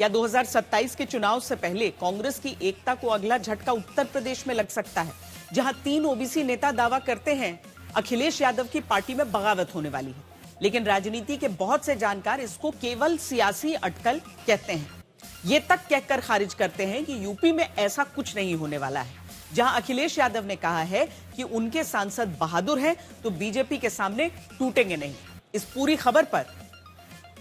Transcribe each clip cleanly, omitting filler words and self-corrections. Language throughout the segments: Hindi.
क्या 2027 के चुनाव से पहले कांग्रेस की एकता को अगला झटका उत्तर प्रदेश में लग सकता है, जहां 3 ओबीसी नेता दावा करते हैं अखिलेश यादव की पार्टी में बगावत होने वाली है, लेकिन राजनीति के बहुत से जानकार इसको केवल सियासी अटकल कहते हैं। ये तक कहकर खारिज करते हैं कि यूपी में ऐसा कुछ नहीं होने वाला है। जहां अखिलेश यादव ने कहा है कि उनके सांसद बहादुर हैं, तो बीजेपी के सामने टूटेंगे नहीं। इस पूरी खबर पर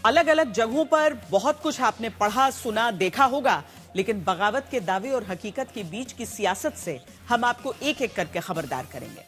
अलग अलग जगहों पर बहुत कुछ आपने पढ़ा, सुना, देखा होगा, लेकिन बगावत के दावे और हकीकत के बीच की सियासत से हम आपको एक एक करके खबरदार करेंगे।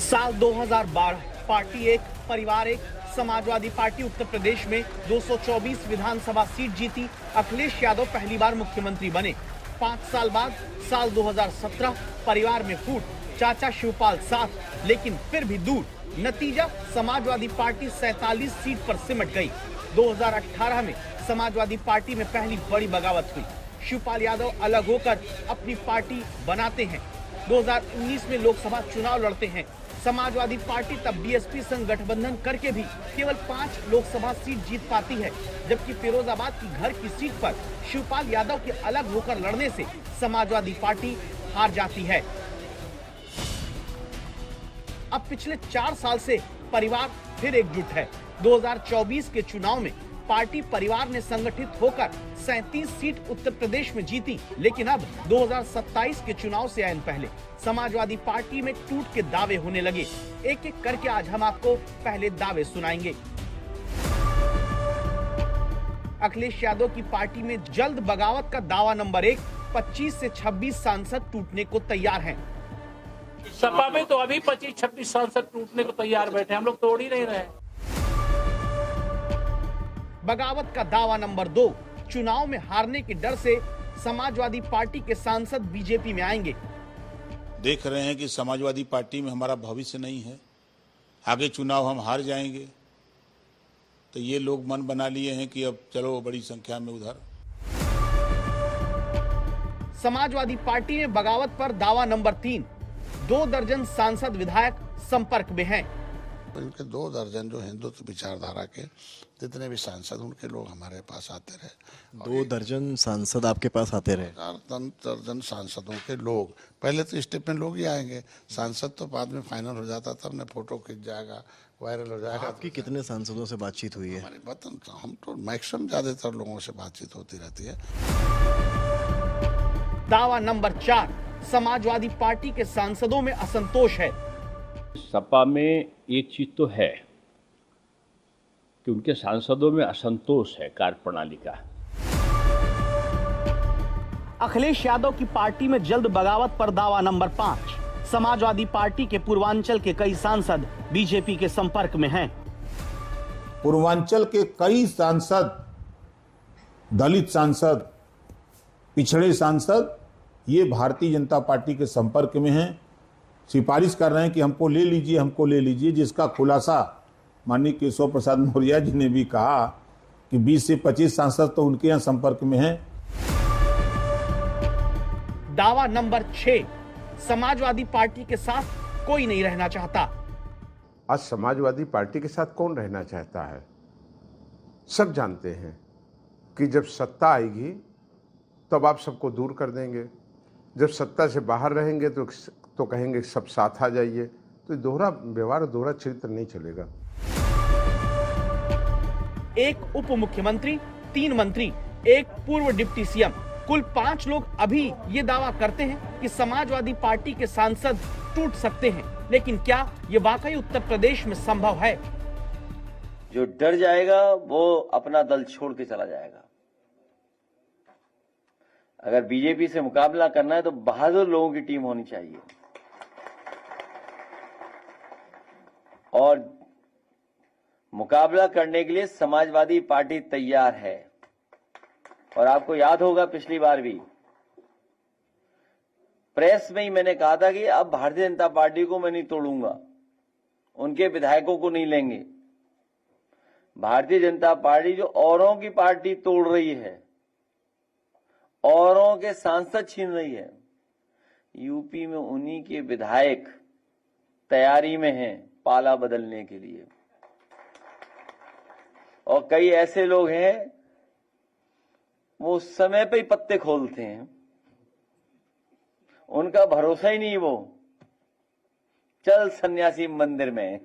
साल 2012, पार्टी एक, परिवार एक। समाजवादी पार्टी उत्तर प्रदेश में 224 विधानसभा सीट जीती। अखिलेश यादव पहली बार मुख्यमंत्री बने। 5 साल बाद साल 2017, परिवार में फूट, चाचा शिवपाल साथ, लेकिन फिर भी दूर। नतीजा, समाजवादी पार्टी 47 सीट पर सिमट गई। 2018 में समाजवादी पार्टी में पहली बड़ी बगावत हुई। शिवपाल यादव अलग होकर अपनी पार्टी बनाते हैं। 2019 में लोकसभा चुनाव लड़ते हैं। समाजवादी पार्टी तब बीएसपी संग गठबंधन करके भी केवल 5 लोकसभा सीट जीत पाती है, जबकि फिरोजाबाद की घर की सीट पर शिवपाल यादव के अलग होकर लड़ने से समाजवादी पार्टी हार जाती है। अब पिछले 4 साल से परिवार फिर एकजुट है। 2024 के चुनाव में पार्टी परिवार ने संगठित होकर 37 सीट उत्तर प्रदेश में जीती, लेकिन अब 2027 के चुनाव से आने पहले समाजवादी पार्टी में टूट के दावे होने लगे। एक एक करके आज हम आपको पहले दावे सुनाएंगे। अखिलेश यादव की पार्टी में जल्द बगावत का दावा नंबर 1, 25 से 26 सांसद टूटने को तैयार हैं। सपा में तो अभी 25-26 सांसद टूटने को तैयार बैठे, हम लोग तोड़ ही नहीं रहे। बगावत का दावा नंबर 2, चुनाव में हारने के डर से समाजवादी पार्टी के सांसद बीजेपी में आएंगे। देख रहे हैं कि समाजवादी पार्टी में हमारा भविष्य नहीं है, आगे चुनाव हम हार जाएंगे, तो ये लोग मन बना लिए हैं कि अब चलो बड़ी संख्या में उधर। समाजवादी पार्टी में बगावत पर दावा नंबर 3, 2 दर्जन सांसद विधायक संपर्क में हैं। इनके 2 दर्जन जो हिंदुत्व विचारधारा के जितने भी सांसद, उनके लोग हमारे पास आते रहे। 2 दर्जन सांसद आपके पास आते रहे? 4 दर्जन सांसदों के लोग, पहले तो स्टेप में लोग ही आएंगे, सांसद तो बाद में फाइनल हो जाता, तब न फोटो खिंच जाएगा, वायरल हो जाएगा। आपकी कितने सांसदों से बातचीत हुई है? हमारे वतन हम तो मैक्सिमम ज्यादातर लोगों से बातचीत होती रहती है। दावा नंबर 4, समाजवादी पार्टी के सांसदों में असंतोष है। सपा में एक चीज तो है कि उनके सांसदों में असंतोष है कार्यप्रणाली का। अखिलेश यादव की पार्टी में जल्द बगावत पर दावा नंबर 5, समाजवादी पार्टी के पूर्वांचल के कई सांसद बीजेपी के संपर्क में हैं। पूर्वांचल के कई सांसद, दलित सांसद, पिछड़े सांसद, ये भारतीय जनता पार्टी के संपर्क में हैं, सिफारिश कर रहे हैं कि हमको ले लीजिए, हमको ले लीजिए, जिसका खुलासा माननीय केशव प्रसाद मौर्य जी ने भी कहा कि 20 से 25 सांसद तो उनके यहाँ संपर्क में हैं। दावा नंबर 6, समाजवादी पार्टी के साथ कोई नहीं रहना चाहता। आज समाजवादी पार्टी के साथ कौन रहना चाहता है? सब जानते हैं कि जब सत्ता आएगी तब आप सबको दूर कर देंगे, जब सत्ता से बाहर रहेंगे तो कहेंगे सब साथ आ जाइए। तो दोहरा व्यवहार, दोहरा चरित्र नहीं चलेगा। 1 उप मुख्यमंत्री, 3 मंत्री, 1 पूर्व डिप्टी सीएम, कुल 5 लोग अभी ये दावा करते हैं कि समाजवादी पार्टी के सांसद टूट सकते हैं, लेकिन क्या ये वाकई उत्तर प्रदेश में संभव है? जो डर जाएगा वो अपना दल छोड़ के चला जाएगा। अगर बीजेपी से मुकाबला करना है तो बहादुर लोगों की टीम होनी चाहिए, और मुकाबला करने के लिए समाजवादी पार्टी तैयार है। और आपको याद होगा पिछली बार भी प्रेस में ही मैंने कहा था कि अब भारतीय जनता पार्टी को मैं नहीं तोड़ूंगा, उनके विधायकों को नहीं लेंगे। भारतीय जनता पार्टी जो औरों की पार्टी तोड़ रही है, औरों के सांसद छीन रही है, यूपी में उन्हीं के विधायक तैयारी में हैं पाला बदलने के लिए। और कई ऐसे लोग हैं वो समय पे ही पत्ते खोलते हैं, उनका भरोसा ही नहीं। वो चल सन्यासी मंदिर में